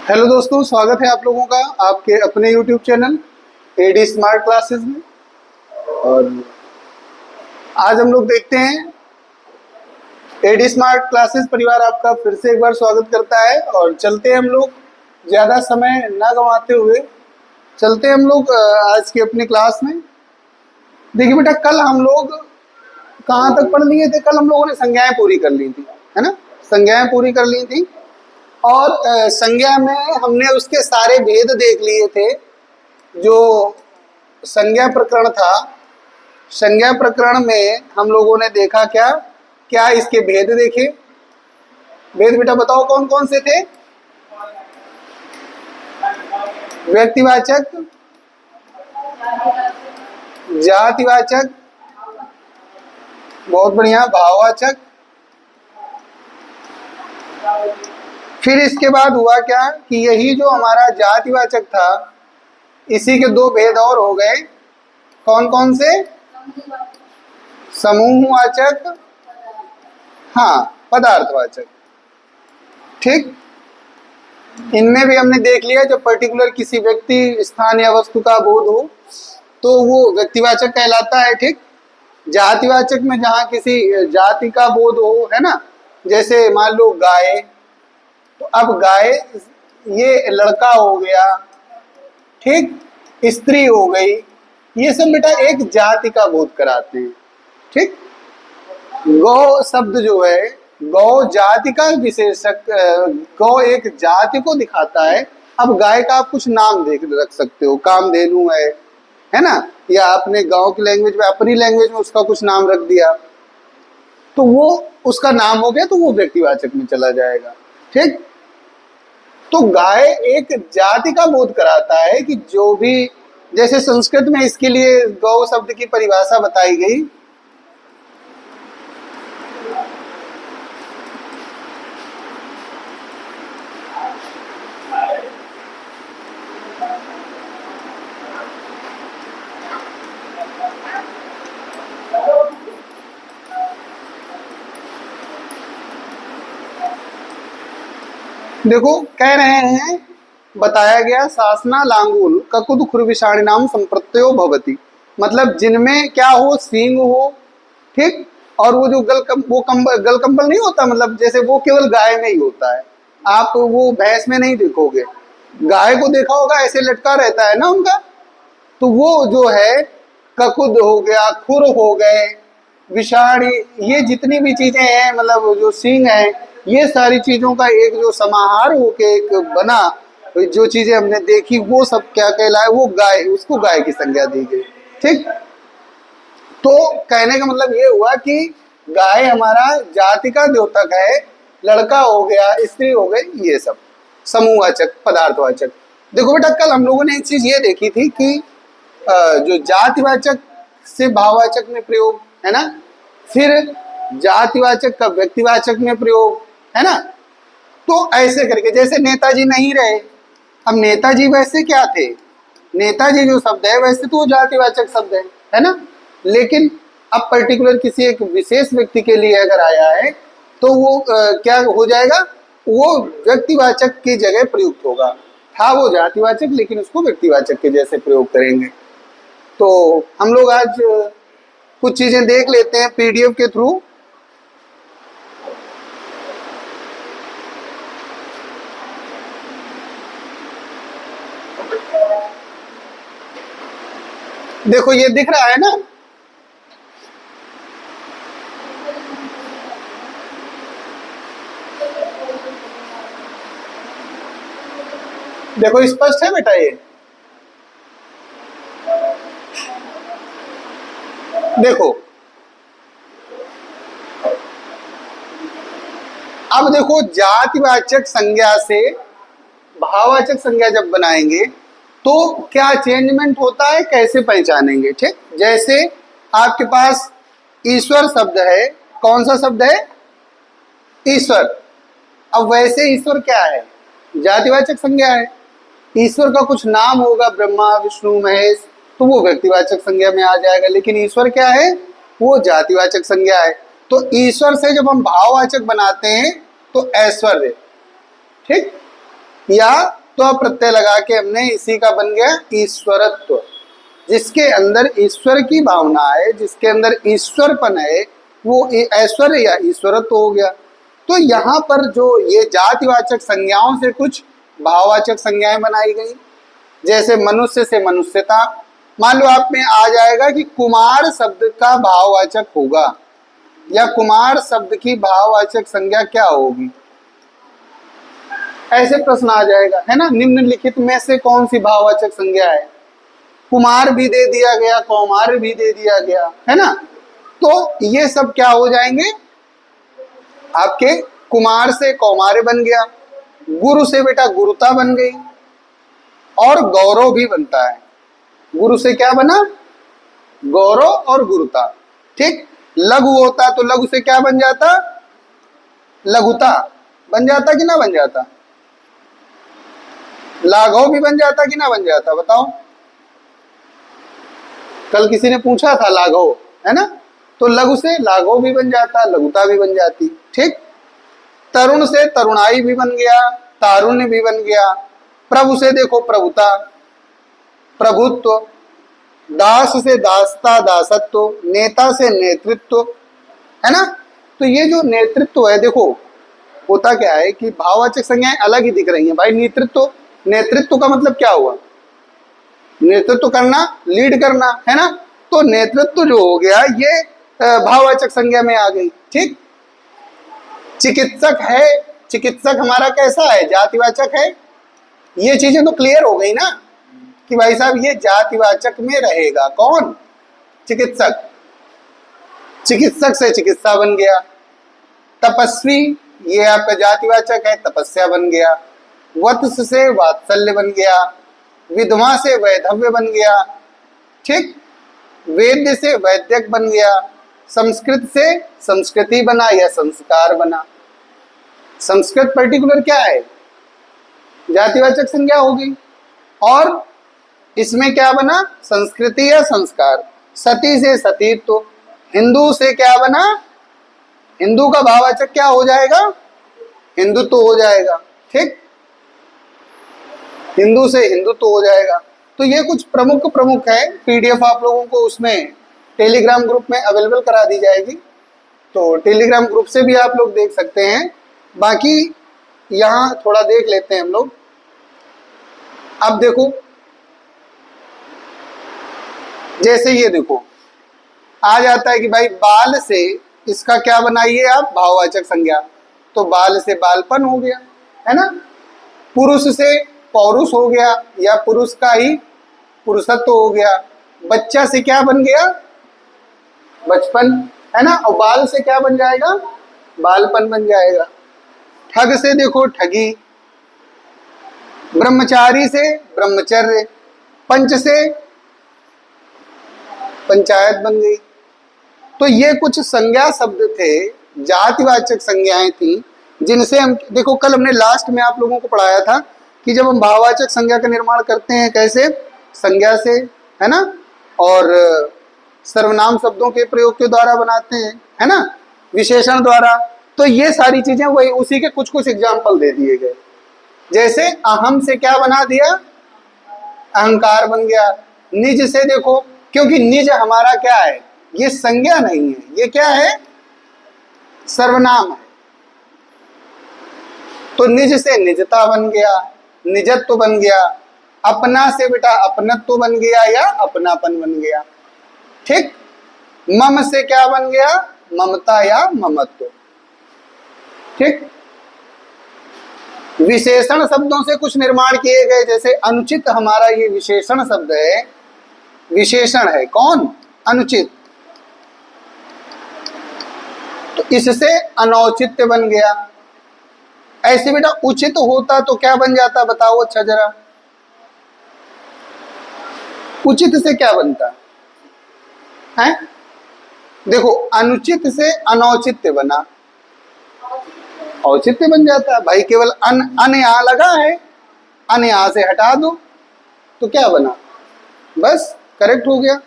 Hello दोस्तों, स्वागत है आप लोगों का आपके अपने YouTube channel AD smart classes में। और आज हम लोग देखते हैं एडी स्मार्ट क्लासेस परिवार आपका फिर से एक बार स्वागत करता है। और चलते हैं हम लोग ज़्यादा समय ना गंवाते हुए चलते हैं हम लोग आज की अपनी क्लास में। देखिए बेटा, कल हम लोग कहाँ तक पढ़ लिए थे? कल हम लोगों ने संज्ञाएं पूरी कर ली थी, है ना। संज्ञाएं पूरी कर ली थी और संज्ञा में हमने उसके सारे भेद देख लिए थे। जो संज्ञा प्रकरण था, संज्ञा प्रकरण में हम लोगों ने देखा क्या क्या इसके भेद देखे। भेद बेटा बताओ कौन कौन से थे? व्यक्तिवाचक, जातिवाचक, बहुत बढ़िया, भाववाचक। फिर इसके बाद हुआ क्या कि यही जो हमारा जातिवाचक था, इसी के दो भेद और हो गए। कौन कौन से? समूहवाचक, हाँ, पदार्थवाचक। ठीक, इनमें भी हमने देख लिया जब पर्टिकुलर किसी व्यक्ति, स्थान या वस्तु का बोध हो तो वो व्यक्तिवाचक कहलाता है। ठीक, जातिवाचक में जहाँ किसी जाति का बोध हो, है ना, जैसे मान लो गाय, तो अब गाय ये लड़का हो गया, ठीक, स्त्री हो गई, ये सब बेटा एक जाति का बोध कराते हैं। ठीक, गौ शब्द जो है, गौ जाति का विशेषक, गौ एक जाति को दिखाता है। अब गाय का आप कुछ नाम देख रख सकते हो, कामधेनु है ना, या आपने गांव की लैंग्वेज में, अपनी लैंग्वेज में उसका कुछ नाम रख दिया तो वो उसका नाम हो गया, तो वो व्यक्तिवाचक में चला जाएगा। ठीक, तो गाय एक जाति का बोध कराता है कि जो भी, जैसे संस्कृत में इसके लिए गौ शब्द की परिभाषा बताई गई। देखो, कह रहे हैं, बताया गया, शासना लांगूल ककुद खुरविषाणी नाम संप्रत्यो भवति। मतलब जिनमें क्या हो, सींग हो, ठीक, और वो जो गलकंबल नहीं होता, मतलब जैसे वो केवल गाय में ही होता है, आप वो भैंस में नहीं देखोगे। गाय को देखा होगा, ऐसे लटका रहता है ना उनका, तो वो जो है ककुद हो गया, खुर हो गए, विषाणी, ये जितनी भी चीजें हैं, मतलब जो सींग है, ये सारी चीजों का एक जो समाहार होके एक बना, जो चीजें हमने देखी वो सब क्या कहलाए? वो गाय, उसको गाय की संज्ञा दी गई। ठीक, तो कहने का मतलब ये हुआ कि गाय हमारा जाति का द्योतक है, लड़का हो गया, स्त्री हो गई, ये सब समूहवाचक, पदार्थवाचक। देखो बेटा, कल हम लोगों ने एक चीज ये देखी थी कि जो जातिवाचक से भाववाचक में प्रयोग, है ना, फिर जातिवाचक का व्यक्तिवाचक में प्रयोग, है ना। तो ऐसे करके, जैसे नेताजी नहीं रहे, अब नेताजी वैसे क्या थे? नेताजी जो शब्द है वैसे तो वो जातिवाचक शब्द है ना, लेकिन अब पर्टिकुलर किसी एक विशेष व्यक्ति के लिए अगर आया है तो वो क्या हो जाएगा? वो व्यक्तिवाचक की जगह प्रयुक्त होगा। था वो जातिवाचक, लेकिन उसको व्यक्तिवाचक के जैसे प्रयोग करेंगे। तो हम लोग आज कुछ चीजें देख लेते हैं पीडीएफ के थ्रू। देखो, ये दिख रहा है ना, देखो स्पष्ट है बेटा ये। देखो, अब देखो, जातिवाचक संज्ञा से भाववाचक संज्ञा जब बनाएंगे तो क्या चेंजमेंट होता है, कैसे पहचानेंगे? ठीक, जैसे आपके पास ईश्वर शब्द है, कौन सा शब्द है? ईश्वर। अब वैसे ईश्वर क्या है? जातिवाचक संज्ञा है। ईश्वर का कुछ नाम होगा, ब्रह्मा, विष्णु, महेश, तो वो व्यक्तिवाचक संज्ञा में आ जाएगा। लेकिन ईश्वर क्या है? वो जातिवाचक संज्ञा है। तो ईश्वर से जब हम भाववाचक बनाते हैं तो ऐश्वर्य, ठीक, या तो प्रत्यय लगा के हमने इसी का बन गया ईश्वरत्व। जिसके अंदर ईश्वर की भावना है, जिसके अंदर ईश्वरपन है, वो ऐश्वर्य या ईश्वरत्व हो गया। तो यहाँ पर जो ये जातिवाचक संज्ञाओं से कुछ भाववाचक संज्ञाएं बनाई गई, जैसे मनुष्य से मनुष्यता। मान लो आप में आ जाएगा कि कुमार शब्द का भाववाचक होगा, या कुमार शब्द की भाववाचक संज्ञा क्या होगी, ऐसे प्रश्न आ जाएगा, है ना। निम्नलिखित में से कौन सी भाववाचक संज्ञा है। कुमार भी दे दिया गया, कौमार भी दे दिया गया, है ना। तो ये सब क्या हो जाएंगे आपके, कुमार से कौमार बन गया, गुरु से बेटा गुरुता बन गई, और गौरव भी बनता है। गुरु से क्या बना, गौरव और गुरुता। ठीक, लघु होता तो लघु से क्या बन जाता, लघुता बन जाता कि ना बन जाता, लाघव भी बन जाता कि ना बन जाता, बताओ। कल किसी ने पूछा था लाघव, है ना। तो लघु से लाघव भी बन जाता, लघुता भी बन जाती। ठीक, तरुण से तरुणाई भी बन गया, तारुण्य भी बन गया। प्रभु से देखो प्रभुता, प्रभुत्व। दास से दासता, दासत्व। नेता से नेतृत्व, है ना। तो ये जो नेतृत्व है, देखो होता क्या है कि भाववाचक संज्ञाएं अलग ही दिख रही हैं भाई। नेतृत्व, नेतृत्व का मतलब क्या हुआ, नेतृत्व करना, लीड करना, है ना। तो नेतृत्व जो हो गया ये भाववाचक संज्ञा में आ गई। ठीक, चिकित्सक है, चिकित्सक हमारा कैसा है, जातिवाचक है। ये चीजें तो क्लियर हो गई ना कि भाई साहब ये जातिवाचक में रहेगा। कौन, चिकित्सक। चिकित्सक से चिकित्सा बन गया। तपस्वी, ये आपका जातिवाचक है, तपस्या बन गया। वत्स से वात्सल्य बन गया। विधवा से वैधव्य बन गया। ठीक, वेद्य से वैद्यक बन गया। संस्कृत से संस्कृति बना या संस्कार बना। संस्कृत पर्टिकुलर क्या है, जातिवाचक संज्ञा होगी। और इसमें क्या बना, संस्कृति या संस्कार। सती से सतीत्व। हिंदू से क्या बना, हिंदू का भाववाचक क्या हो जाएगा, हिंदुत्व हो जाएगा। ठीक, हिंदू से हिंदुत्व हो जाएगा। तो ये कुछ प्रमुख है। पीडीएफ आप लोगों को उसमें टेलीग्राम ग्रुप में अवेलेबल करा दी जाएगी, तो टेलीग्राम ग्रुप से भी आप लोग देख सकते हैं। बाकी यहाँ थोड़ा देख लेते हैं हम लोग। अब देखो, जैसे ये देखो आ जाता है कि भाई बाल से इसका क्या बनाइए आप, भाववाचक संज्ञा। तो बाल से बालपन हो गया, है ना। पुरुष से पौरुष हो गया, या पुरुष का ही पुरुषत्व हो गया। बच्चा से क्या बन गया, बचपन, है ना। और बाल से क्या बन जाएगा, बालपन बन जाएगा। ठग से देखो ठगी। ब्रह्मचारी से ब्रह्मचर्य। पंच से पंचायत बन गई। तो ये कुछ संज्ञा शब्द थे, जातिवाचक संज्ञाएं थी, जिनसे हम देखो, कल हमने लास्ट में आप लोगों को पढ़ाया था कि जब हम भाववाचक संज्ञा का निर्माण करते हैं कैसे, संज्ञा से, है ना, और सर्वनाम शब्दों के प्रयोग के द्वारा बनाते हैं, है ना, विशेषण द्वारा। तो ये सारी चीजें वही उसी के कुछ कुछ एग्जाम्पल दे दिए गए। जैसे अहम से क्या बना दिया, अहंकार बन गया। निज से देखो, क्योंकि निज हमारा क्या है, ये संज्ञा नहीं है, ये क्या है, सर्वनाम है। तो निज से निजता बन गया, निजत्व बन गया। अपना से बेटा अपनत्व बन गया या अपनापन बन गया। ठीक, मम से क्या बन गया, ममता या ममत्व। ठीक, विशेषण शब्दों से कुछ निर्माण किए गए, जैसे अनुचित हमारा ये विशेषण शब्द है, विशेषण है कौन, अनुचित। तो इससे अनौचित्य बन गया। ऐसे बेटा उचित होता तो क्या बन जाता, बताओ अच्छा जरा। उचित से क्या बनता है, देखो अनुचित से अनौचित्य बना, औचित्य बन जाता है भाई। केवल अन यहां लगा है, अन यहां से हटा दो तो क्या बना, बस करेक्ट हो गया,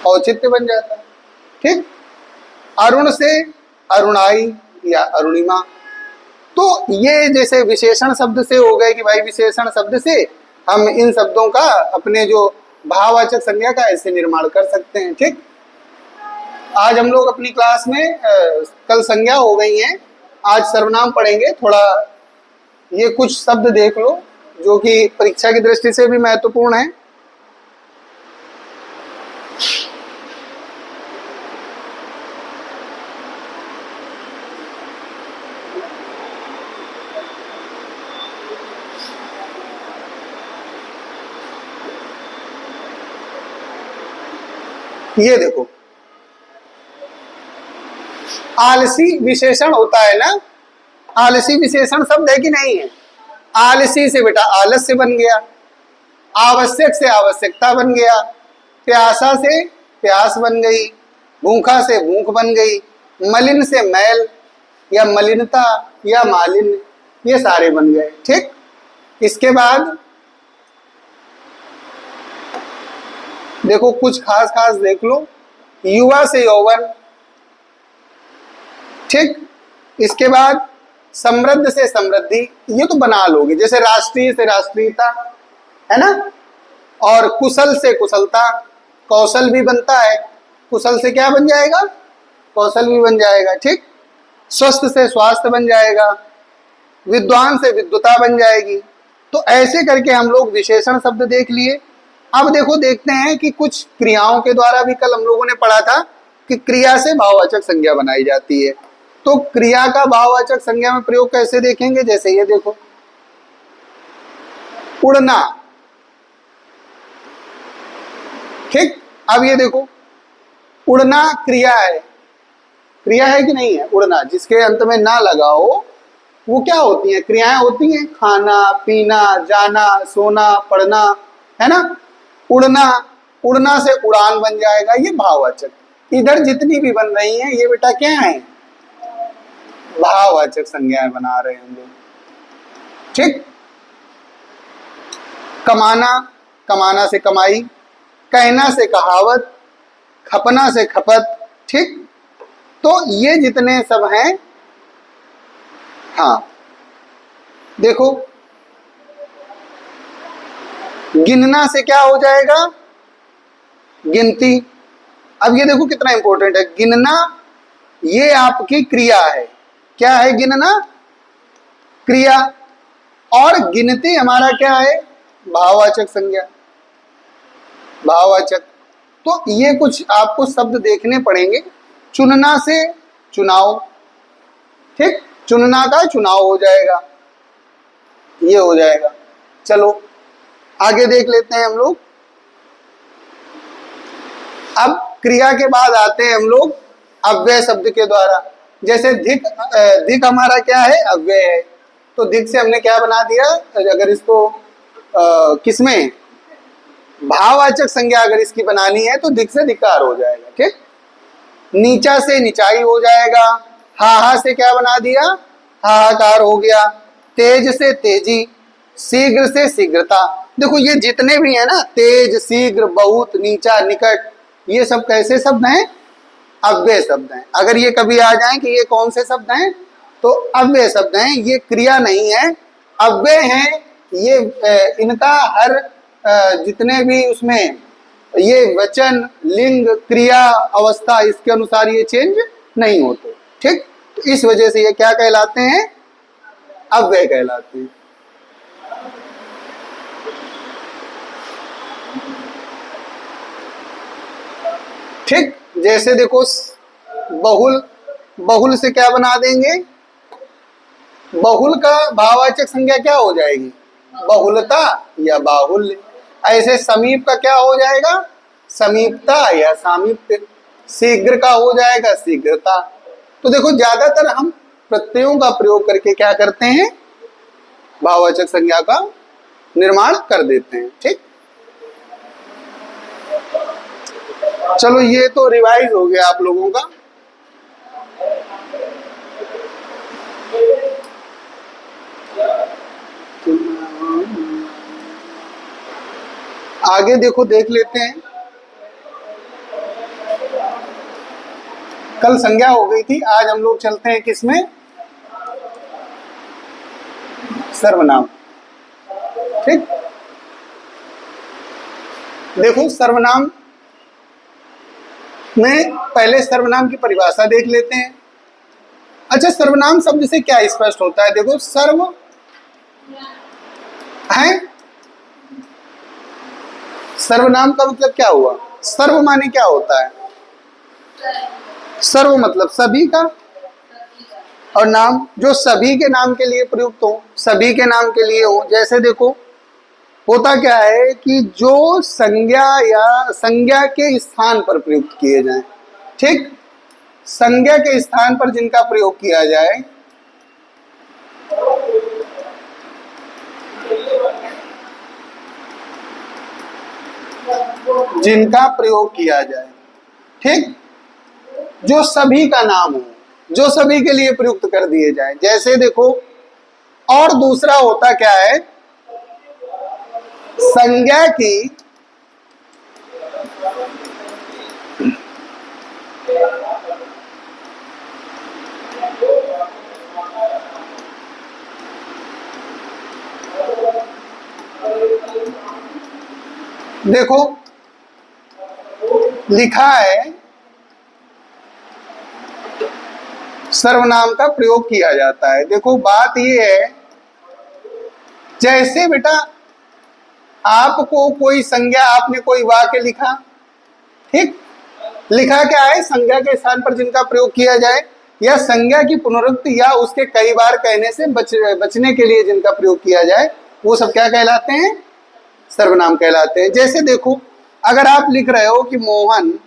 औचित्य बन जाता है। ठीक, अरुण से अरुणाई या अरुणिमा। तो ये जैसे विशेषण शब्द से हो गए कि भाई विशेषण शब्द से हम इन शब्दों का अपने जो भाववाचक संज्ञा का ऐसे निर्माण कर सकते हैं। ठीक, आज हम लोग अपनी क्लास में कल संज्ञा हो गई हैं, आज सर्वनाम पढ़ेंगे। थोड़ा ये कुछ शब्द देख लो जो कि परीक्षा की दृष्टि से भी महत्वपूर्ण है। ये देखो, आलसी विशेषण होता है ना, आलसी विशेषण शब्द है कि नहीं है? आलसी से बेटा आलस्य बन गया, आवश्यक से आवश्यकता बन गया, प्यासा से प्यास बन गई, भूखा से भूख बन गई, मलिन से मैल या मलिनता या मालिन्य, ये सारे बन गए। ठीक, इसके बाद देखो कुछ खास खास देख लो, युवा से यौवन। ठीक, इसके बाद समृद्ध से समृद्धि, ये तो बना लोगे, जैसे राष्ट्रीय से राष्ट्रीयता, है ना। और कुशल से कुशलता, कौशल भी बनता है, कुशल से क्या बन जाएगा? कौशल भी बन जाएगा। ठीक, स्वस्थ से स्वास्थ्य बन जाएगा, विद्वान से विद्वता बन जाएगी। तो ऐसे करके हम लोग विशेषण शब्द देख लिए। अब देखो, देखते हैं कि कुछ क्रियाओं के द्वारा भी कल हम लोगों ने पढ़ा था कि क्रिया से भाववाचक संज्ञा बनाई जाती है। तो क्रिया का भाववाचक संज्ञा में प्रयोग कैसे देखेंगे? जैसे ये देखो, उड़ना। ठीक, अब ये देखो, उड़ना क्रिया है, क्रिया है कि नहीं है? उड़ना, जिसके अंत में ना लगा हो वो क्या होती है? क्रियाएं होती हैं, खाना पीना, जाना, सोना, पढ़ना, है ना। उड़ना, उड़ना से उड़ान बन जाएगा, ये भाववाचक। इधर जितनी भी बन रही हैं ये बेटा क्या है? भाववाचक संज्ञाएं बना रहे हैं हम लोग। ठीक, कमाना, कमाना से कमाई, कहना से कहावत, खपना से खपत। ठीक, तो ये जितने सब हैं, हाँ देखो, गिनना से क्या हो जाएगा? गिनती। अब ये देखो कितना इंपॉर्टेंट है, गिनना ये आपकी क्रिया है। क्या है? गिनना क्रिया, और गिनती हमारा क्या है? भाववाचक संज्ञा, भाववाचक। तो ये कुछ आपको शब्द देखने पड़ेंगे। चुनना से चुनाव, ठीक, चुनना का चुनाव हो जाएगा, ये हो जाएगा। चलो आगे देख लेते हैं हम लोग। अब क्रिया के बाद आते हैं हम लोग अव्यय शब्द के द्वारा। जैसे धिक, धिक हमारा क्या है? अव्यय है। तो धिक से हमने क्या बना दिया? अगर इसको किसमें भाववाचक संज्ञा अगर इसकी बनानी है तो धिक से धिक्कार हो जाएगा। ठीक, नीचा से निचाई हो जाएगा, हाहा से क्या बना दिया? हाहाकार हो गया, तेज से तेजी, शीघ्र से शीघ्रता। देखो ये जितने भी है ना, तेज, शीघ्र, बहुत, नीचा, निकट, ये सब कैसे शब्द हैं? अव्यय शब्द हैं। अगर ये कभी आ जाए कि ये कौन से शब्द हैं, तो अव्यय शब्द हैं, ये क्रिया नहीं है, अव्यय हैं। ये इनका हर जितने भी उसमें ये वचन, लिंग, क्रिया, अवस्था, इसके अनुसार ये चेंज नहीं होते। ठीक, तो इस वजह से ये क्या कहलाते हैं? अव्यय कहलाते हैं। ठीक, जैसे देखो बहुल, बहुल से क्या बना देंगे? बहुल का भाववाचक संज्ञा क्या हो जाएगी? बहुलता या बाहुल्य। ऐसे समीप का क्या हो जाएगा? समीपता या सामीप्य। शीघ्र का हो जाएगा शीघ्रता। तो देखो ज्यादातर हम प्रत्ययों का प्रयोग करके क्या करते हैं? भाववाचक संज्ञा का निर्माण कर देते हैं। ठीक, चलो ये तो रिवाइज हो गया आप लोगों का। आगे देखो, देख लेते हैं। कल संज्ञा हो गई थी, आज हम लोग चलते हैं किसमें? सर्वनाम। ठीक, देखो सर्वनाम में पहले सर्वनाम की परिभाषा देख लेते हैं। अच्छा, सर्वनाम शब्द से क्या स्पष्ट होता है? देखो, सर्व है, सर्वनाम का मतलब क्या हुआ? सर्व माने क्या होता है? सर्व मतलब सभी का, और नाम जो सभी के नाम के लिए प्रयुक्त हो, सभी के नाम के लिए हो। जैसे देखो, होता क्या है कि जो संज्ञा या संज्ञा के स्थान पर प्रयुक्त किए जाएं, ठीक, संज्ञा के स्थान पर जिनका प्रयोग किया जाए, जिनका प्रयोग किया जाए, ठीक, जो सभी का नाम हो, जो सभी के लिए प्रयुक्त कर दिए जाए। जैसे देखो, और दूसरा होता क्या है, संज्ञा की देखो लिखा है सर्वनाम का प्रयोग किया जाता है। देखो बात ये है, जैसे बेटा आपको कोई संज्ञा, आपने कोई वाक्य लिखा, ठीक, लिखा क्या है? संज्ञा के स्थान पर जिनका प्रयोग किया जाए, या संज्ञा की पुनरुक्ति या उसके कई बार कहने से बचने के लिए जिनका प्रयोग किया जाए, वो सब क्या कहलाते हैं? सर्वनाम कहलाते हैं। जैसे देखो, अगर आप लिख रहे हो कि मोहन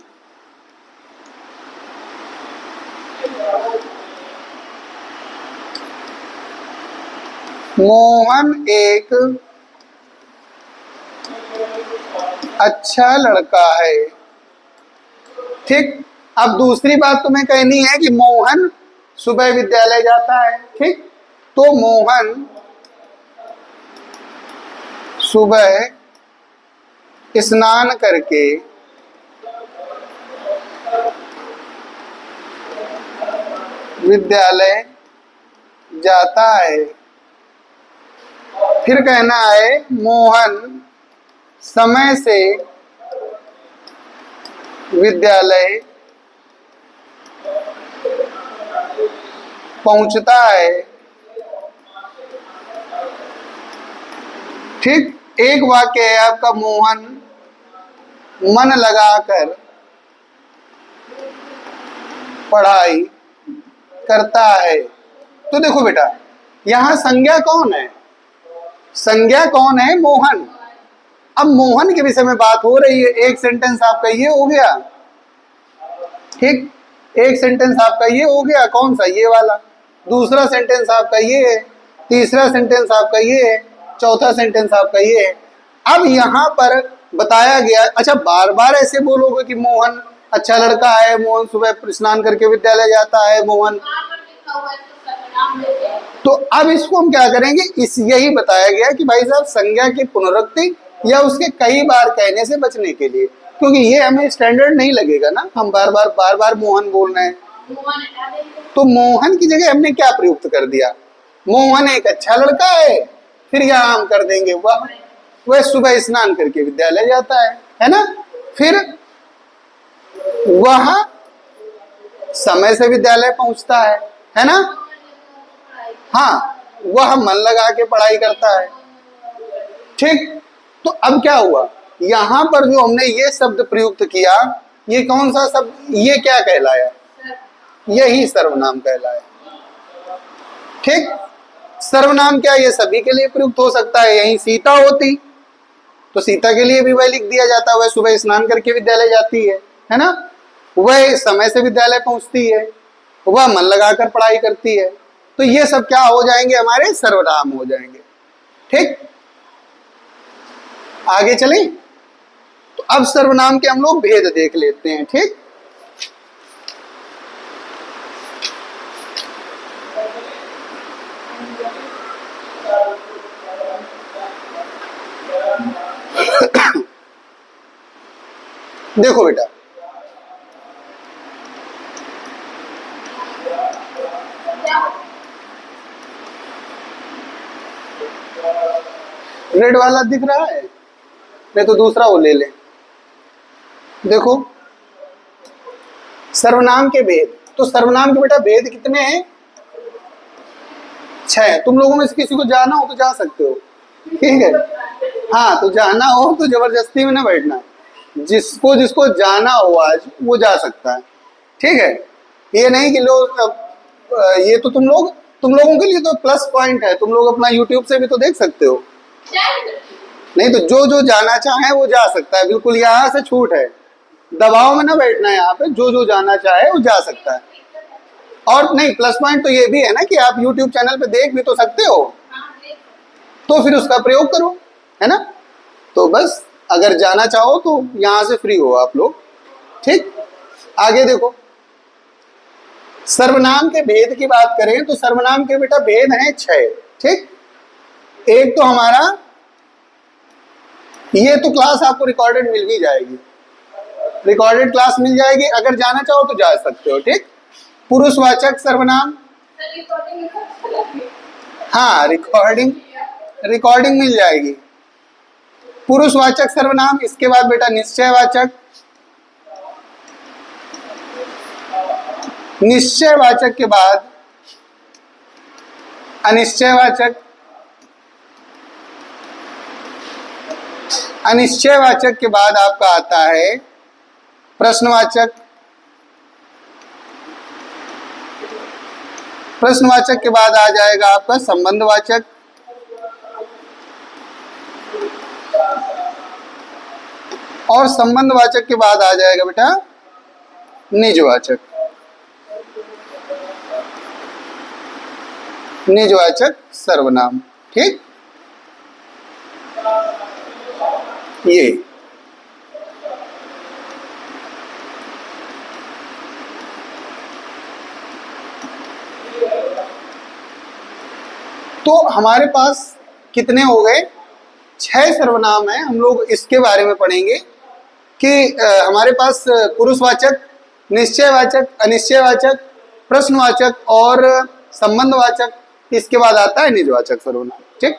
एक अच्छा लड़का है, ठीक। अब दूसरी बात तुम्हें कहनी है कि मोहन सुबह विद्यालय जाता है, ठीक, तो मोहन सुबह स्नान करके विद्यालय जाता है। फिर कहना है मोहन समय से विद्यालय पहुंचता है, ठीक। एक वाक्य है आपका, मोहन मन लगाकर पढ़ाई करता है। तो देखो बेटा, यहां संज्ञा कौन है? संज्ञा कौन है? मोहन। अब मोहन के विषय में बात हो रही है। एक सेंटेंस आपका ये हो गया, ठीक, एक सेंटेंस आपका ये हो गया, कौन सा? ये वाला। दूसरा सेंटेंस आपका ये है, तीसरा सेंटेंस आपका ये है, चौथा सेंटेंस आपका ये है। अब यहां पर बताया गया, अच्छा बार बार ऐसे बोलोगे कि मोहन अच्छा लड़का है, मोहन सुबह स्नान करके विद्यालय जाता है, मोहन, तो अब इसको हम क्या करेंगे? इस यही बताया गया कि भाई साहब संज्ञा की पुनरुक्ति या उसके कई बार कहने से बचने के लिए, क्योंकि ये हमें स्टैंडर्ड नहीं लगेगा ना, हम बार बार मोहन बोल रहे हैं। तो मोहन की जगह हमने क्या प्रयुक्त कर दिया? मोहन एक अच्छा लड़का है, फिर यहां हम कर देंगे वह सुबह स्नान करके विद्यालय जाता है ना। फिर वह समय से विद्यालय पहुंचता है ना। हाँ, वह मन लगा के पढ़ाई करता है, ठीक। तो अब क्या हुआ? यहां पर जो हमने ये शब्द प्रयुक्त किया, ये कौन सा शब्द? ये क्या कहलाया? यही सर्वनाम कहलाया, ठीक। सर्वनाम क्या ये सभी के लिए प्रयुक्त हो सकता है? यही सीता होती तो सीता के लिए भी वह लिख दिया जाता, वह सुबह स्नान करके विद्यालय जाती है ना, वह समय से विद्यालय पहुंचती है, वह मन लगाकर पढ़ाई करती है। तो ये सब क्या हो जाएंगे? हमारे सर्वनाम हो जाएंगे, ठीक। आगे चलें, तो अब सर्वनाम के हम लोग भेद देख लेते हैं, ठीक। देखो बेटा, रेड वाला दिख रहा है, नहीं तो दूसरा वो ले लें। देखो सर्वनाम के भेद, तो सर्वनाम के बेटा भेद कितने हैं? 6। तुम लोगों में से किसी को जाना हो तो जा सकते हो, ठीक है। हाँ, तो जाना हो तो जबरदस्ती में ना बैठना, जिसको जिसको जाना हो आज वो जा सकता है, ठीक है। ये नहीं कि लोग, ये तो तुम लोगों के लिए तो प्लस पॉइंट है, तुम लोग अपना यूट्यूब से भी तो देख सकते हो। नहीं तो जो जो जाना चाहे वो जा सकता है, बिल्कुल यहाँ से छूट है, दबाव में ना बैठना है, यहाँ पे जो जो जाना चाहे वो जा सकता है। और नहीं, प्लस पॉइंट तो ये भी है ना कि आप यूट्यूब चैनल पे देख भी तो सकते हो, तो फिर उसका प्रयोग करो, है ना। तो बस अगर जाना चाहो तो यहाँ से फ्री हो आप लोग, ठीक। आगे देखो, सर्वनाम के भेद की बात करें तो सर्वनाम के बेटा भेद हैं 6, ठीक। एक तो हमारा, ये तो क्लास आपको रिकॉर्डेड मिल भी जाएगी, रिकॉर्डेड क्लास मिल जाएगी, अगर जाना चाहो तो जा सकते हो, ठीक। पुरुषवाचक सर्वनाम, हाँ रिकॉर्डिंग मिल जाएगी। पुरुषवाचक सर्वनाम, इसके बाद बेटा निश्चयवाचक, निश्चयवाचक के बाद अनिश्चयवाचक, अनिश्चयवाचक के बाद आपका आता है प्रश्नवाचक, प्रश्नवाचक के बाद आ जाएगा आपका संबंधवाचक, और संबंधवाचक के बाद आ जाएगा बेटा निजवाचक, निजवाचक सर्वनाम, ठीक। ये तो हमारे पास कितने हो गए? 6 सर्वनाम है। हम लोग इसके बारे में पढ़ेंगे कि हमारे पास पुरुषवाचक, निश्चयवाचक, अनिश्चयवाचक, प्रश्नवाचक और संबंधवाचक, इसके बाद आता है निजवाचक सर्वनाम, ठीक।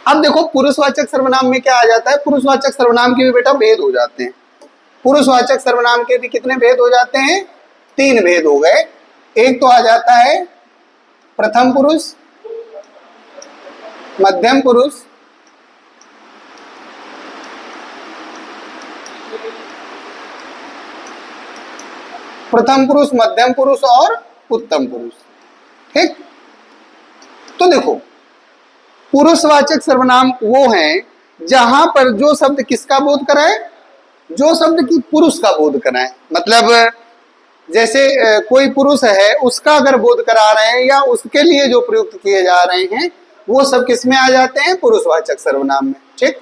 अब देखो पुरुषवाचक सर्वनाम में क्या आ जाता है, पुरुषवाचक सर्वनाम के भी बेटा भेद हो जाते हैं। पुरुषवाचक सर्वनाम के भी कितने भेद हो जाते हैं? 3 भेद हो गए। एक तो आ जाता है प्रथम पुरुष, मध्यम पुरुष, प्रथम पुरुष, मध्यम पुरुष और उत्तम पुरुष, ठीक। तो देखो पुरुषवाचक सर्वनाम वो हैं जहां पर जो शब्द किसका बोध कराए, जो शब्द की पुरुष का बोध कराए। मतलब जैसे कोई पुरुष है उसका अगर बोध करा रहे हैं या उसके लिए जो प्रयुक्त किए जा रहे हैं वो सब किस में आ जाते हैं? पुरुषवाचक सर्वनाम में, ठीक।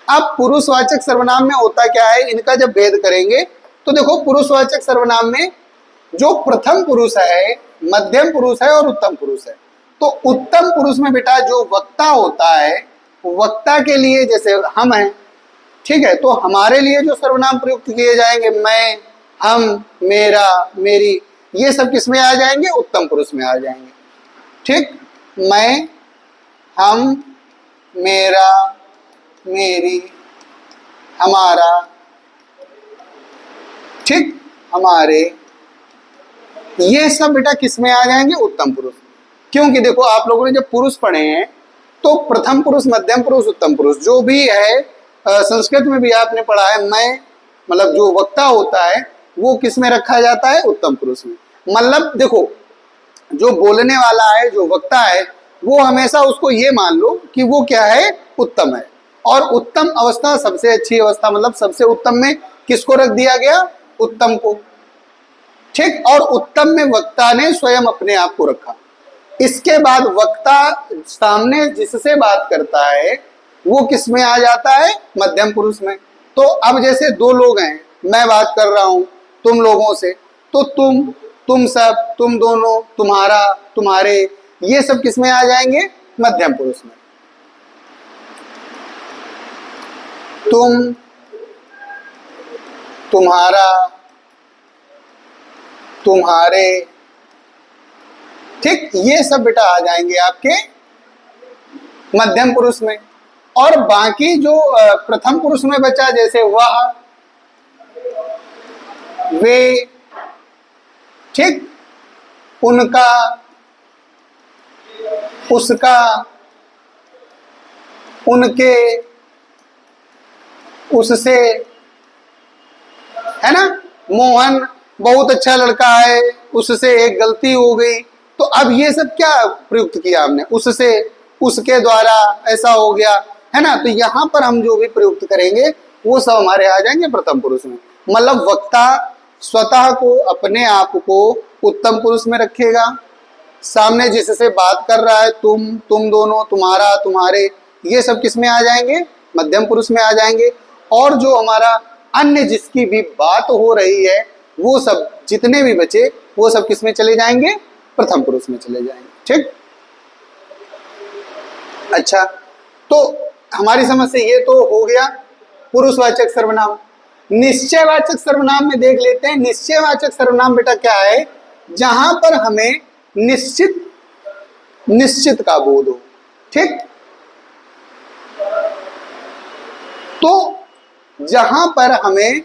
अब पुरुषवाचक सर्वनाम में होता क्या है, इनका जब भेद करेंगे तो देखो पुरुषवाचक सर्वनाम में जो प्रथम पुरुष है, मध्यम पुरुष है और उत्तम पुरुष है। तो उत्तम पुरुष में बेटा जो वक्ता होता है, वक्ता के लिए जैसे हम हैं, ठीक है, तो हमारे लिए जो सर्वनाम प्रयुक्त किए जाएंगे, मैं, हम, मेरा, मेरी, ये सब किस में आ जाएंगे? उत्तम पुरुष में आ जाएंगे, ठीक। मैं, हम, मेरा, मेरी, हमारा, ठीक, हमारे, ये सब बेटा किस में आ जाएंगे? उत्तम पुरुष। क्योंकि देखो आप लोगों ने जब पुरुष पढ़े हैं तो प्रथम पुरुष, मध्यम पुरुष, उत्तम पुरुष जो भी है, संस्कृत में भी आपने पढ़ा है, मैं मतलब जो वक्ता होता है वो किस में रखा जाता है? उत्तम पुरुष में। मतलब देखो जो बोलने वाला है, जो वक्ता है, वो हमेशा उसको ये मान लो कि वो क्या है? उत्तम है। और उत्तम अवस्था, सबसे अच्छी अवस्था, मतलब सबसे उत्तम में किसको रख दिया गया? उत्तम को, ठीक। और उत्तम में वक्ता ने स्वयं अपने आप को रखा। इसके बाद वक्ता सामने जिससे बात करता है वो किस में आ जाता है? मध्यम पुरुष में। तो अब जैसे 2 लोग हैं, मैं बात कर रहा हूं तुम लोगों से, तो तुम सब, तुम दोनों, तुम्हारा, तुम्हारे, ये सब किस में आ जाएंगे? मध्यम पुरुष में। तुम, तुम्हारा, तुम्हारे, ठीक, ये सब बेटा आ जाएंगे आपके मध्यम पुरुष में। और बाकी जो प्रथम पुरुष में बचा, जैसे वह, वे, ठीक, उनका, उसका, उनके, उससे, है ना। मोहन बहुत अच्छा लड़का है, उससे एक गलती हो गई। तो अब ये सब क्या प्रयुक्त किया हमने, उससे, उसके द्वारा ऐसा हो गया, है ना। तो यहां पर हम जो भी प्रयुक्त करेंगे वो सब हमारे आ जाएंगे प्रथम पुरुष में। मतलब वक्ता स्वतः को, अपने आप को उत्तम पुरुष में रखेगा। सामने जिससे बात कर रहा है, तुम दोनों, तुम्हारा, तुम्हारे, ये सब किस में आ जाएंगे, मध्यम पुरुष में आ जाएंगे। और जो हमारा अन्य जिसकी भी बात हो रही है वो सब जितने भी बचे वो सब किस में चले जाएंगे, प्रथम पुरुष में चले जाएंगे। ठीक, अच्छा, तो हमारी समझ से ये तो हो गया पुरुषवाचक सर्वनाम। निश्चयवाचक सर्वनाम में देख लेते हैं। निश्चयवाचक सर्वनाम बेटा क्या है, जहां पर हमें निश्चित निश्चित का बोध हो। ठीक, तो जहां पर हमें,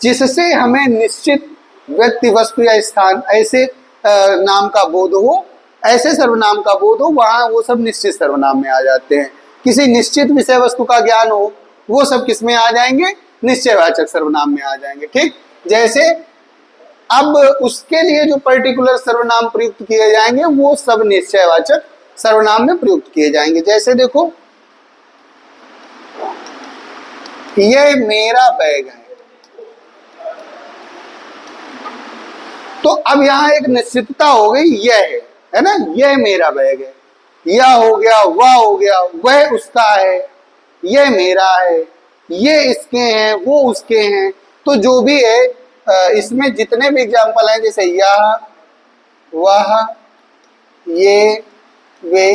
जिससे हमें निश्चित व्यक्ति, वस्तु या स्थान, ऐसे नाम का बोध हो, ऐसे सर्वनाम का बोध हो, वहां वो सब निश्चित सर्वनाम में आ जाते हैं। किसी निश्चित विषय वस्तु का ज्ञान हो, वो सब किस में आ जाएंगे, निश्चयवाचक सर्वनाम में आ जाएंगे। ठीक, जैसे अब उसके लिए जो पर्टिकुलर सर्वनाम प्रयुक्त किए जाएंगे वो सब निश्चयवाचक सर्वनाम में प्रयुक्त किए जाएंगे। जैसे देखो, ये मेरा बैग है, तो अब यहां एक निश्चितता हो गई, यह है ना, यह मेरा बैग है। यह हो गया, वह हो गया, वह उसका है, यह मेरा है, ये इसके हैं, वो उसके हैं। तो जो भी है इसमें जितने भी एग्जाम्पल हैं, जैसे यह, वह, ये, वे,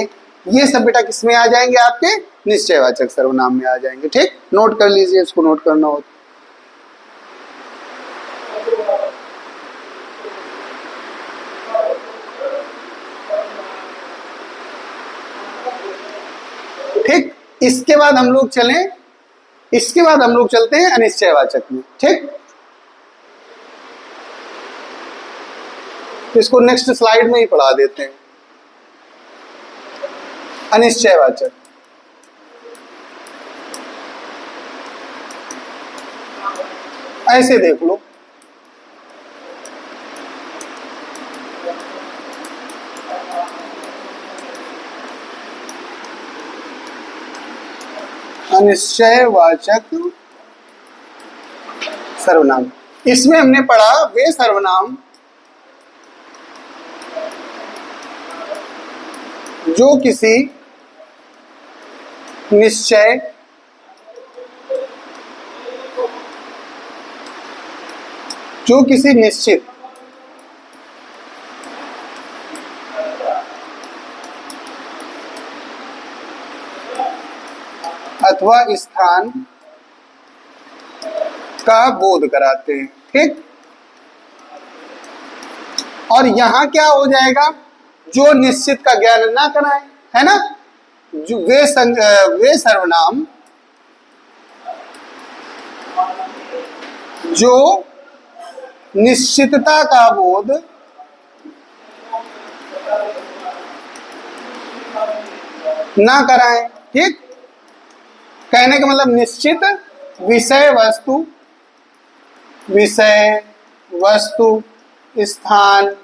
ये सब बेटा किस में आ जाएंगे, आपके निश्चयवाचक सर्वनाम में आ जाएंगे। ठीक, नोट कर लीजिए, इसको नोट करना हो। ठीक, इसके बाद हम लोग चलते हैं अनिश्चयवाचक में। ठीक, इसको नेक्स्ट स्लाइड में ही पढ़ा देते हैं। अनिश्चयवाचक, ऐसे देख लो, अनिश्चयवाचक सर्वनाम। इसमें हमने पढ़ा वे सर्वनाम जो किसी निश्चय, जो किसी निश्चित अथवा स्थान का बोध कराते हैं। ठीक, और यहां क्या हो जाएगा, जो निश्चित का ज्ञान ना कराए, है ना, जो वे सर्वनाम जो निश्चितता का बोध ना कराएं। ठीक, कहने का मतलब निश्चित विषय वस्तु, स्थान,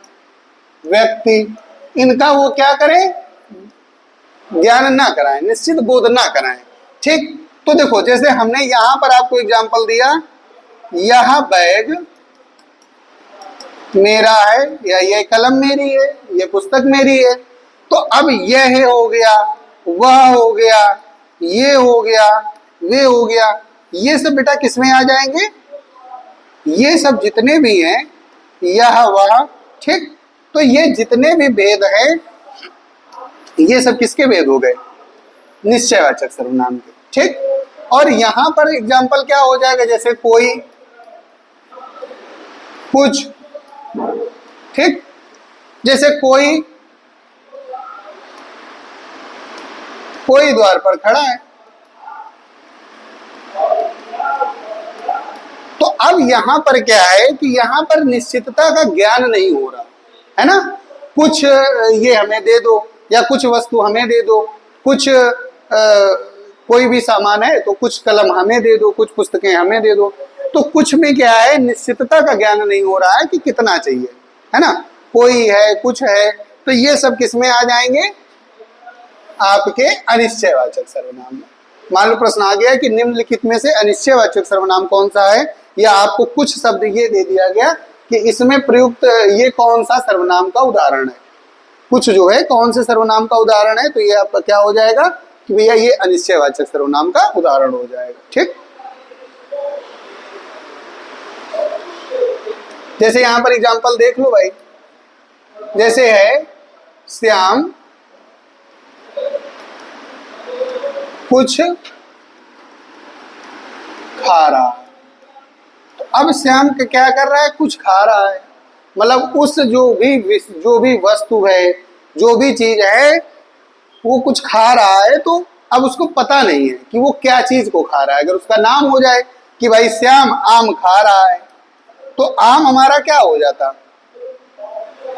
व्यक्ति, इनका वो क्या करें, ज्ञान ना कराएं, निश्चित बोध ना कराएं। ठीक, तो देखो जैसे हमने यहां पर आपको एग्जांपल दिया, यह बैग मेरा है, या ये कलम मेरी है, ये पुस्तक मेरी है। तो अब यह हो गया, वह हो गया, ये हो गया, वे हो गया, ये सब बेटा किस में आ जाएंगे, ये सब जितने भी हैं, यह वह। ठीक, तो ये जितने भी भेद हैं ये सब किसके भेद हो गए, निश्चयवाचक सर्वनाम के। ठीक, और यहां पर एग्जाम्पल क्या हो जाएगा, जैसे कोई, कुछ। ठीक, जैसे कोई द्वार पर खड़ा है, अब यहां पर क्या है कि यहां पर निश्चितता का ज्ञान नहीं हो रहा है ना। कुछ ये हमें दे दो, या कुछ वस्तु हमें दे दो, कुछ कोई भी सामान है तो कुछ कलम हमें दे दो, कुछ पुस्तकें हमें दे दो। तो कुछ में क्या है, निश्चितता का ज्ञान नहीं हो रहा है कि कितना चाहिए, है ना। कोई है, कुछ है, तो ये सब किस में आ जाएंगे, आपके अनिश्चयवाचक सर्वनाम में। मान लो प्रश्न आ गया कि निम्नलिखित में से अनिश्चयवाचक सर्वनाम कौन सा है, या आपको कुछ शब्द ये दे दिया गया कि इसमें प्रयुक्त ये कौन सा सर्वनाम का उदाहरण है, कुछ जो है कौन से सर्वनाम का उदाहरण है, तो ये आपका क्या हो जाएगा कि भैया ये अनिश्चयवाचक सर्वनाम का उदाहरण हो जाएगा। ठीक, जैसे यहां पर एग्जांपल देख लो भाई, जैसे है श्याम कुछ खा रहा है। तो अब श्याम क्या कर रहा है, कुछ खा रहा है, मतलब उस जो भी वस्तु है, जो भी चीज है, वो कुछ खा रहा है। तो अब उसको पता नहीं है कि वो क्या चीज को खा रहा है। अगर उसका नाम हो जाए कि भाई श्याम आम खा रहा है, तो आम हमारा क्या हो जाता,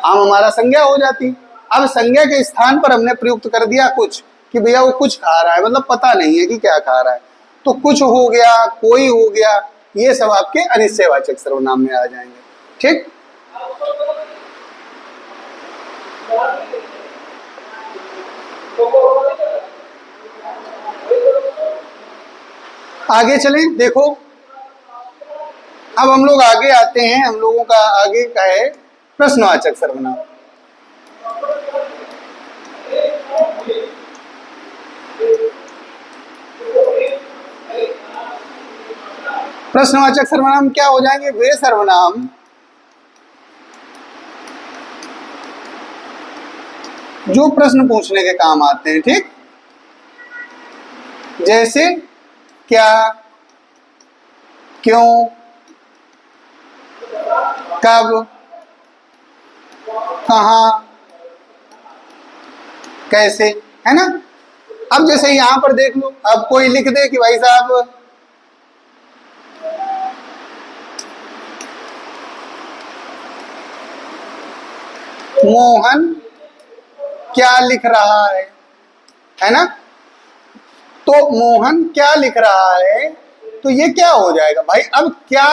आम हमारा संज्ञा हो जाती। अब संज्ञा के स्थान पर हमने प्रयुक्त कर दिया कुछ, कि भैया वो कुछ खा रहा है, मतलब पता नहीं है कि क्या खा रहा है। तो कुछ हो गया, कोई हो गया, ये सब आपके अनिश्चयवाचक सर्वनाम में आ जाएंगे। ठीक, आगे चलें। देखो अब हम लोग आगे आते हैं, हम लोगों का आगे का है प्रश्नवाचक सर्वनाम। प्रश्नवाचक सर्वनाम क्या हो जाएंगे, वे सर्वनाम जो प्रश्न पूछने के काम आते हैं। ठीक, जैसे क्या, क्यों, कब, कहां, कैसे, है ना। अब जैसे यहां पर देख लो, अब कोई लिख दे कि भाई साहब मोहन क्या लिख रहा है ना। तो मोहन क्या लिख रहा है, तो ये क्या हो जाएगा भाई, अब क्या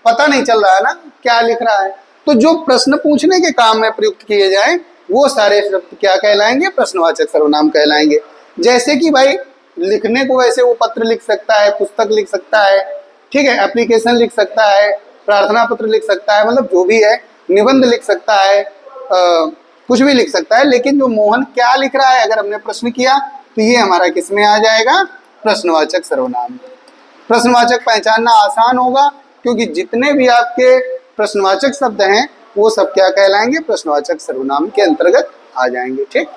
पता नहीं चल रहा है ना क्या लिख रहा है। तो जो प्रश्न पूछने के काम में प्रयुक्त किए जाएं वो सारे शब्द क्या कहलाएंगे, प्रश्नवाचक सर्वनाम कहलाएंगे। जैसे कि भाई लिखने को वैसे वो पत्र लिख सकता है, पुस्तक लिख सकता है, ठीक है, एप्लीकेशन लिख सकता है, प्रार्थना पत्र लिख सकता है, मतलब जो भी है, निबंध लिख सकता है, कुछ भी लिख सकता है। लेकिन जो मोहन क्या लिख रहा है अगर हमने प्रश्न किया तो ये हमारा किस में आ जाएगा, प्रश्नवाचक सर्वनाम। प्रश्नवाचक पहचानना आसान होगा क्योंकि जितने भी आपके प्रश्नवाचक शब्द हैं वो सब क्या कहलाएंगे, प्रश्नवाचक सर्वनाम के अंतर्गत आ जाएंगे। ठीक,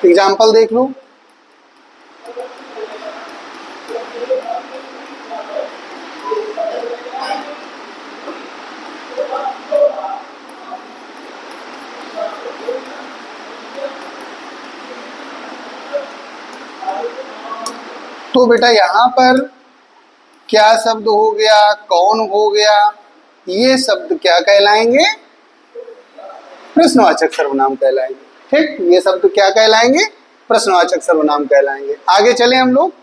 एग्जाम्पल देख लो। तो बेटा यहाँ पर क्या शब्द हो गया, कौन हो गया, ये शब्द क्या कहलाएंगे, प्रश्नवाचक सर्वनाम कहलाएंगे। ठीक, ये शब्द क्या कहलाएंगे, प्रश्नवाचक सर्वनाम कहलाएंगे। आगे चले हम लोग।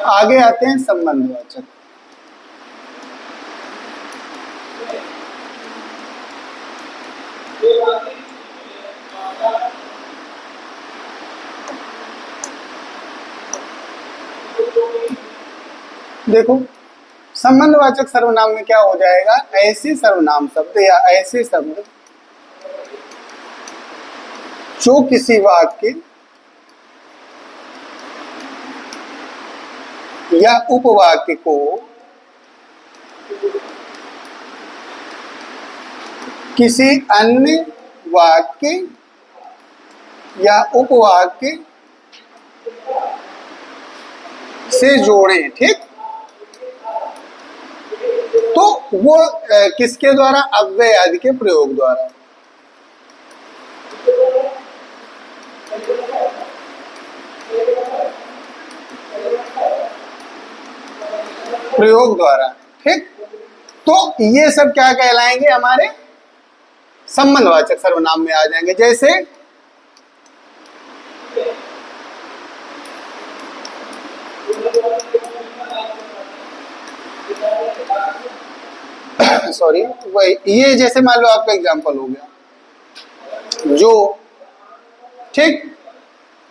आगे आते हैं संबंधवाचक। देखो संबंधवाचक सर्वनाम में क्या हो जाएगा, ऐसे सर्वनाम शब्द या ऐसे शब्द जो किसी वाक्य या उपवाक्य को किसी अन्य वाक्य या उपवाक्य से जोड़ें, ठीक। तो वो किसके द्वारा? अव्यय आदि के प्रयोग द्वारा। प्रयोग द्वारा, ठीक। तो ये सब क्या कहलाएंगे? हमारे संबंधवाचक सर्वनाम में आ जाएंगे। जैसे सॉरी, वही ये जैसे मान लो आपका एग्जांपल हो गया जो, ठीक।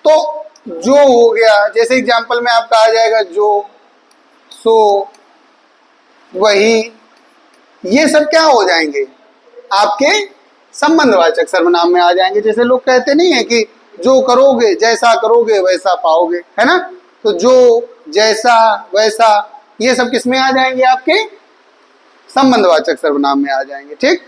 तो जो हो गया, जैसे एग्जांपल में आपका आ जाएगा जो, सो, वही, ये सब क्या हो जाएंगे? आपके संबंधवाचक सर्वनाम में आ जाएंगे। जैसे लोग कहते नहीं है कि जो करोगे जैसा करोगे वैसा पाओगे, है ना। तो जो, जैसा, वैसा, ये सब किस में आ जाएंगे? आपके संबंधवाचक सर्वनाम में आ जाएंगे, ठीक।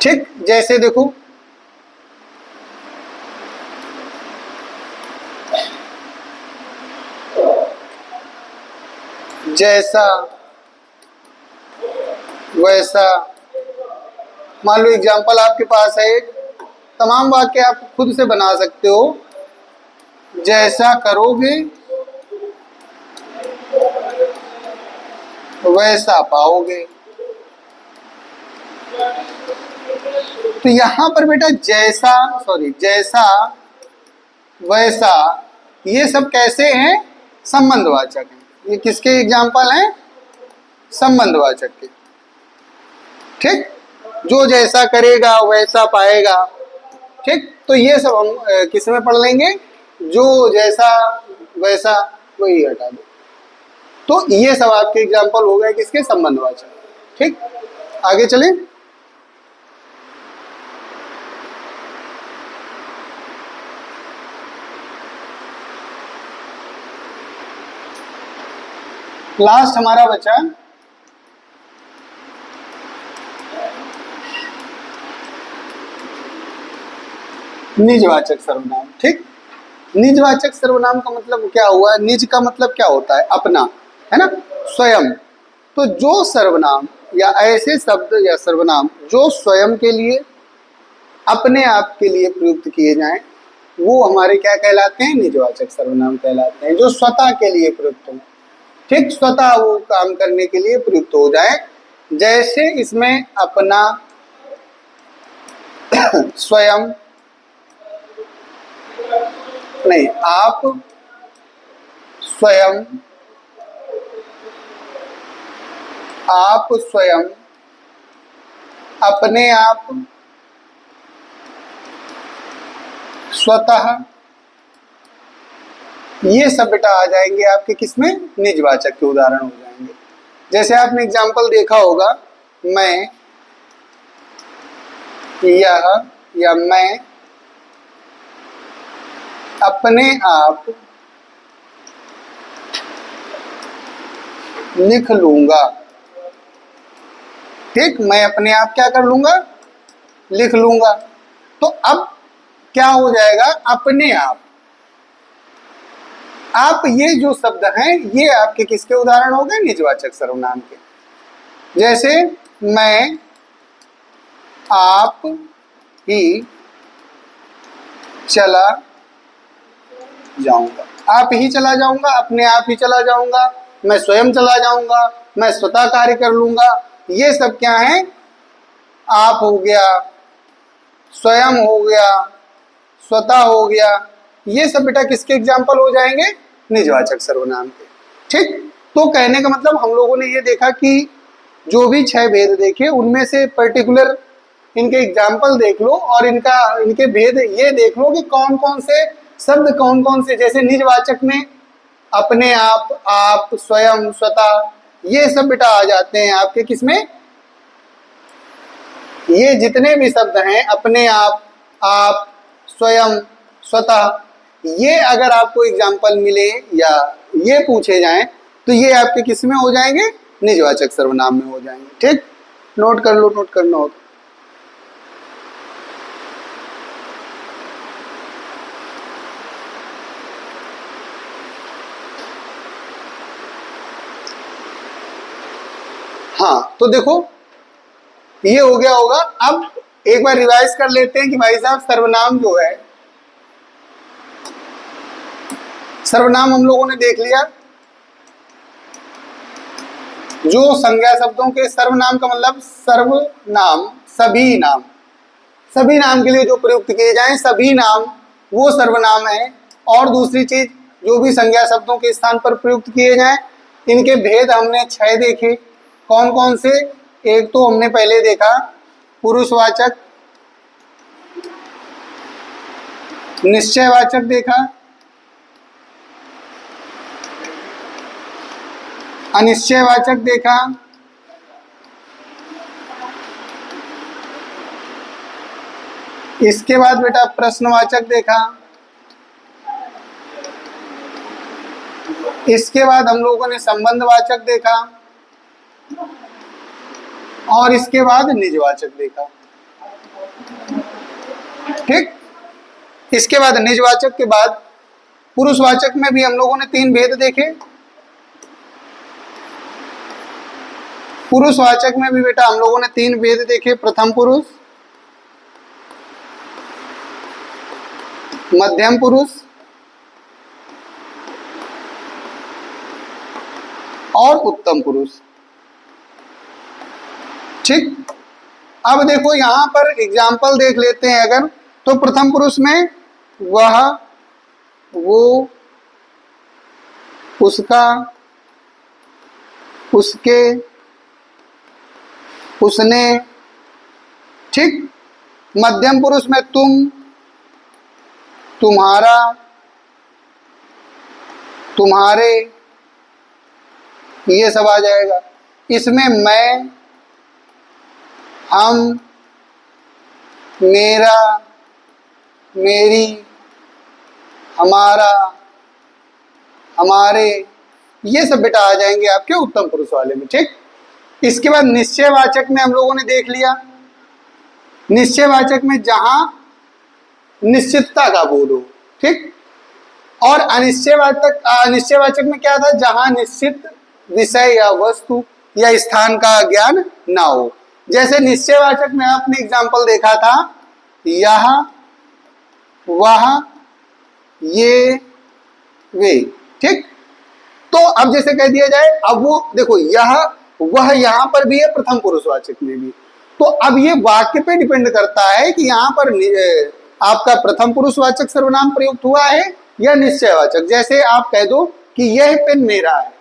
ठीक, जैसे देखो जैसा, वैसा, मान लो एग्जाम्पल आपके पास है एक, तमाम वाक्य आप खुद से बना सकते हो। जैसा करोगे वैसा पाओगे। तो यहां पर बेटा जैसा, सॉरी, जैसा, वैसा, ये सब कैसे हैं? संबंधवाचक हैं। ये किसके एग्जाम्पल हैं? संबंधवाचक के, ठीक। जो जैसा करेगा वैसा पाएगा, ठीक। तो ये सब हम किस में पढ़ लेंगे? जो, जैसा, वैसा, वही हटा दो। तो ये सब आपके एग्जाम्पल हो गए किसके? संबंधवाचक, ठीक। आगे चले। लास्ट हमारा बचा निजवाचक सर्वनाम, ठीक। निजवाचक सर्वनाम का मतलब क्या हुआ? निज का मतलब क्या होता है? अपना, है ना, स्वयं। तो जो सर्वनाम या ऐसे शब्द या सर्वनाम जो स्वयं के लिए, अपने आप के लिए प्रयुक्त किए जाएं, वो हमारे क्या कहलाते हैं? निजवाचक सर्वनाम कहलाते हैं। जो स्वतः के लिए प्रयुक्त हो, ठीक, स्वतः वो काम करने के लिए प्रयुक्त हो जाए। जैसे इसमें अपना, स्वयं, नहीं, आप, स्वयं, आप स्वयं, अपने आप, स्वतः, ये सब बेटा आ जाएंगे आपके किसमें? निजवाचक के उदाहरण हो जाएंगे। जैसे आपने एग्जाम्पल देखा होगा, मैं, यह, या मैं अपने आप लिख लूंगा, ठीक। मैं अपने आप क्या कर लूंगा? लिख लूंगा। तो अब क्या हो जाएगा? अपने आप। आप, ये जो शब्द हैं ये आपके किसके उदाहरण हो गए? निजवाचक सर्वनाम के। जैसे मैं आप ही चला जाऊंगा, आप ही चला जाऊंगा, अपने आप ही चला जाऊंगा, मैं स्वयं चला जाऊंगा, मैं स्वतः कार्य कर लूंगा। ये सब क्या है? आप हो गया, स्वयं हो गया, स्वतः हो गया। ये सब बेटा किसके एग्जाम्पल हो जाएंगे? निजवाचक सर्वनाम के, ठीक। तो कहने का मतलब हम लोगों ने ये देखा कि जो भी 6 भेद देखे उनमें से पर्टिकुलर इनके एग्जाम्पल देख लो और इनके भेद ये देख लो कि कौन कौन से शब्द, कौन कौन से, जैसे निजवाचक में अपने आप, स्वयं, स्वतः, ये सब बेटा आ जाते हैं आपके किसमें? ये जितने भी शब्द हैं, अपने आप, स्वयं, स्वतः, ये अगर आपको एग्जाम्पल मिले या ये पूछे जाएं तो ये आपके किस में हो जाएंगे? निजवाचक सर्वनाम में हो जाएंगे, ठीक। नोट कर लो, नोट करना हो। हाँ, तो देखो ये हो गया होगा। अब एक बार रिवाइज कर लेते हैं कि भाई साहब सर्वनाम जो है, सर्वनाम हम लोगों ने देख लिया। जो संज्ञा शब्दों के सर्वनाम का मतलब सर्वनाम सभी नाम, सभी नाम के लिए जो प्रयुक्त किए जाएं सभी नाम वो सर्वनाम है। और दूसरी चीज, जो भी संज्ञा शब्दों के स्थान पर प्रयुक्त किए जाएं इनके भेद हमने 6 देखे। कौन कौन से? एक तो हमने पहले देखा पुरुषवाचक, निश्चयवाचक देखा, अनिश्चयवाचक देखा, इसके बाद बेटा प्रश्नवाचक देखा, इसके बाद हम लोगों ने संबंधवाचक देखा और इसके बाद निजवाचक देखा। ठीक, इसके बाद निजवाचक के बाद पुरुषवाचक में भी हम लोगों ने 3 भेद देखे। पुरुषवाचक में भी बेटा हम लोगों ने 3 भेद देखे, प्रथम पुरुष, मध्यम पुरुष और उत्तम पुरुष। ठीक, अब देखो यहां पर एग्जाम्पल देख लेते हैं अगर, तो प्रथम पुरुष में वह, वो, उसका, उसके, उसने। ठीक, मध्यम पुरुष में तुम, तुम्हारा, तुम्हारे, ये सब आ जाएगा। इसमें मैं, हम, मेरा, मेरी, हमारा, हमारे, ये सब बेटा आ जाएंगे आपके उत्तम पुरुष वाले में। ठीक, इसके बाद निश्चयवाचक में हम लोगों ने देख लिया, निश्चयवाचक में जहां निश्चितता का बोध हो। ठीक, और अनिश्चयवाचक में क्या था? जहां निश्चित विषय या वस्तु या स्थान का ज्ञान ना हो। जैसे निश्चयवाचक में आपने एग्जाम्पल देखा था यह, वह, ये, वे। ठीक, तो अब जैसे कह दिया जाए, अब वो देखो यह वह यहां पर भी है, प्रथम पुरुषवाचक में भी। तो अब ये वाक्य पे डिपेंड करता है कि यहां पर आपका प्रथम पुरुषवाचक सर्वनाम प्रयुक्त हुआ है या निश्चयवाचक। जैसे आप कह दो कि यह पेन मेरा है।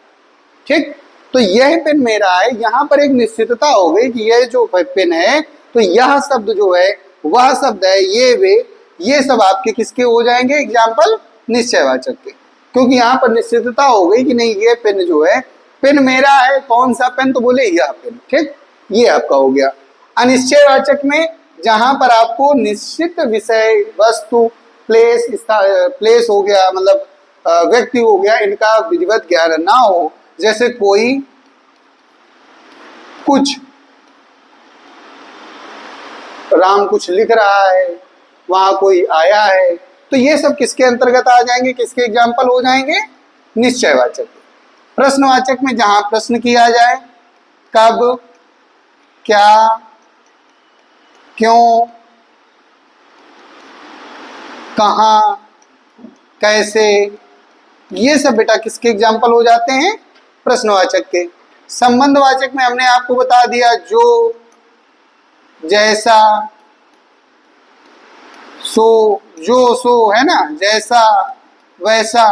ठीक, तो यह पेन मेरा है, यहां पर एक निश्चितता हो गई कि यह जो पेन है, तो यह शब्द जो है वह शब्द है, ये वे, ये सब आपके किसके हो जाएंगे? एग्जाम्पल निश्चयवाचक के, क्योंकि यहाँ पर निश्चितता हो गई कि नहीं ये पेन जो है, पेन मेरा है। कौन सा पेन? तो बोले यह पेन। ठीक, ये आपका हो गया। अनिश्चयवाचक में जहां पर आपको निश्चित विषय, वस्तु, प्लेस हो गया, मतलब व्यक्ति हो गया, इनका विधिवत ज्ञान ना हो। जैसे कोई, कुछ, राम कुछ लिख रहा है, वहां कोई आया है, तो ये सब किसके अंतर्गत आ जाएंगे? किसके एग्जाम्पल हो जाएंगे? निश्चयवाचक। प्रश्नवाचक में जहां प्रश्न किया जाए, कब, क्या, क्यों, कहां, कैसे, ये सब बेटा किसके एग्जाम्पल हो जाते हैं? प्रश्नवाचक के। संबंधवाचक में हमने आपको बता दिया जो, जैसा, सो, जो सो है ना, जैसा वैसा।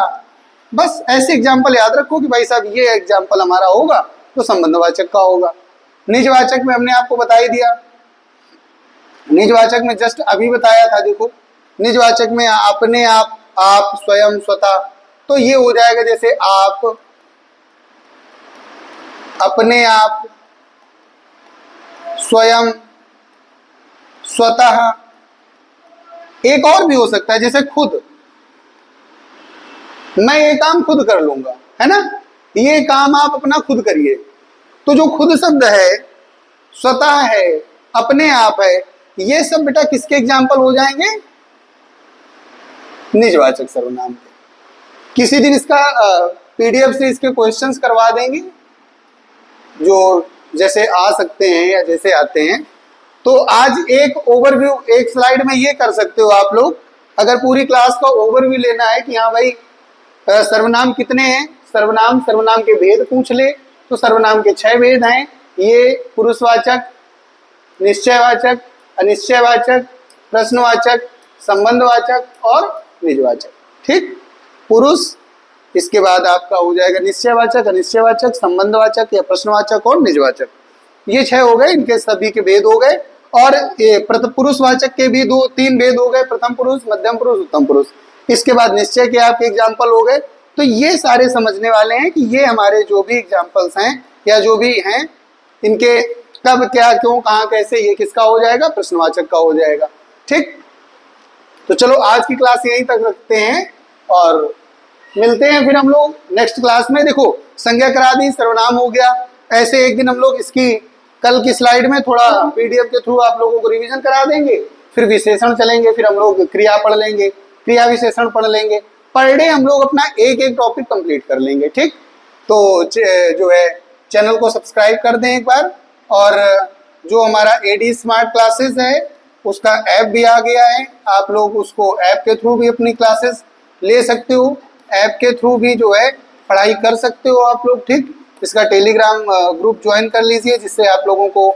बस ऐसे एग्जाम्पल याद रखो कि भाई साहब ये एग्जाम्पल हमारा होगा तो संबंधवाचक का होगा। निजवाचक में हमने आपको बता ही दिया, निजवाचक में जस्ट अभी बताया था। देखो निजवाचक में अपने आप, स्वयं, स्वतः, तो ये हो जाएगा जैसे आप, अपने आप, स्वयं, स्वतः। एक और भी हो सकता है जैसे खुद, मैं ये काम खुद कर लूंगा, है ना, ये काम आप अपना खुद करिए। तो जो खुद शब्द है, स्वतः है, अपने आप है, ये सब बेटा किसके एग्जाम्पल हो जाएंगे? निजवाचक सर्वनाम के। किसी दिन इसका पीडीएफ से इसके क्वेश्चंस करवा देंगे, जो जैसे आ सकते हैं या जैसे आते हैं। तो आज एक ओवरव्यू, एक स्लाइड में ये कर सकते हो आप लोग, अगर पूरी क्लास का ओवरव्यू लेना है कि हाँ भाई सर्वनाम कितने हैं, सर्वनाम के भेद पूछ ले तो सर्वनाम के 6 भेद हैं। ये पुरुषवाचक, निश्चयवाचक, अनिश्चयवाचक, प्रश्नवाचक, संबंधवाचक और निजवाचक। ठीक, पुरुष, इसके बाद आपका हो जाएगा निश्चयवाचक, अनिश्चयवाचक, संबंधवाचक या प्रश्नवाचक और निजवाचक। ये 6 हो गए, इनके सभी के भेद हो गए। और ये पुरुषवाचक के भी 2-3 भेद हो गए, प्रथम पुरुष, मध्यम पुरुष, उत्तम पुरुष। इसके बाद निश्चय के आपके एग्जाम्पल हो गए। तो ये सारे समझने वाले हैं कि ये हमारे जो भी एग्जाम्पल्स हैं या जो भी हैं, इनके कब, क्या, क्यों, कहाँ, कैसे, ये किसका हो जाएगा, प्रश्नवाचक का हो जाएगा। ठीक, तो चलो आज की क्लास यहीं तक रखते हैं और मिलते हैं फिर हम लोग नेक्स्ट क्लास में। देखो, संज्ञा करा दी, सर्वनाम हो गया। ऐसे एक दिन हम लोग इसकी कल की स्लाइड में थोड़ा पीडीएफ के थ्रू आप लोगों को रिवीजन करा देंगे, फिर विशेषण चलेंगे, फिर हम लोग क्रिया पढ़ लेंगे, क्रिया विशेषण पढ़ लेंगे। पर डे हम लोग अपना एक एक टॉपिक कंप्लीट कर लेंगे। ठीक, तो जो है चैनल को सब्सक्राइब कर दें एक बार। और जो हमारा एडी स्मार्ट क्लासेस है उसका ऐप भी आ गया है, आप लोग उसको ऐप के थ्रू भी अपनी क्लासेस ले सकते हो, ऐप के थ्रू भी जो है पढ़ाई कर सकते हो आप लोग। ठीक, इसका टेलीग्राम ग्रुप ज्वाइन कर लीजिए जिससे आप लोगों को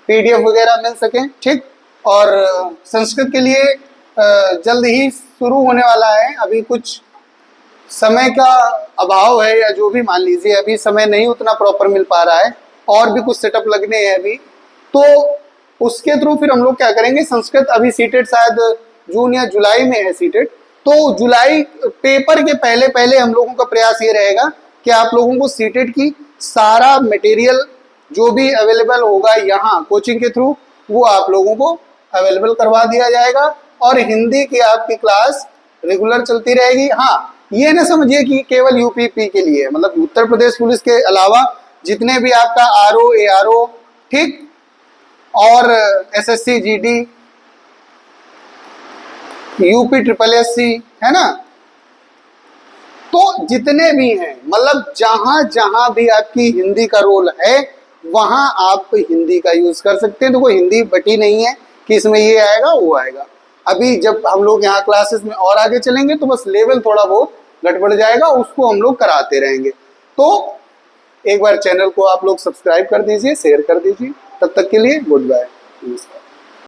पीडीएफ वगैरह मिल सके। ठीक, और संस्कृत के लिए जल्द ही शुरू होने वाला है। अभी कुछ समय का अभाव है या जो भी मान लीजिए, अभी समय नहीं उतना प्रॉपर मिल पा रहा है और भी कुछ सेटअप लगने हैं अभी, तो उसके थ्रू फिर हम लोग क्या करेंगे, संस्कृत अभी सीटेट शायद जून या जुलाई में है सीटेट, तो जुलाई पेपर के पहले पहले हम लोगों का प्रयास ये रहेगा कि आप लोगों को सीटेट की सारा मटेरियल जो भी अवेलेबल होगा यहाँ कोचिंग के थ्रू वो आप लोगों को अवेलेबल करवा दिया जाएगा और हिंदी की आपकी क्लास रेगुलर चलती रहेगी। हाँ, ये ना समझिए कि केवल यूपीपी के लिए, मतलब उत्तर प्रदेश पुलिस के अलावा जितने भी आपका आरओ, एआरओ, ठीक, और SSC, GD, UP triple SC, है ना, तो जितने भी हैं, मतलब जहां जहां भी आपकी हिंदी का रोल है वहां आप हिंदी का यूज कर सकते हैं। तो कोई हिंदी बटी नहीं है कि इसमें ये आएगा वो आएगा। अभी जब हम लोग यहाँ क्लासेस में और आगे चलेंगे तो बस लेवल थोड़ा बहुत गड़बड़ जाएगा, उसको हम लोग कराते रहेंगे। तो एक बार चैनल को आप लोग सब्सक्राइब कर दीजिए, शेयर कर दीजिए। तब तक के लिए गुड बाय, नमस्कार।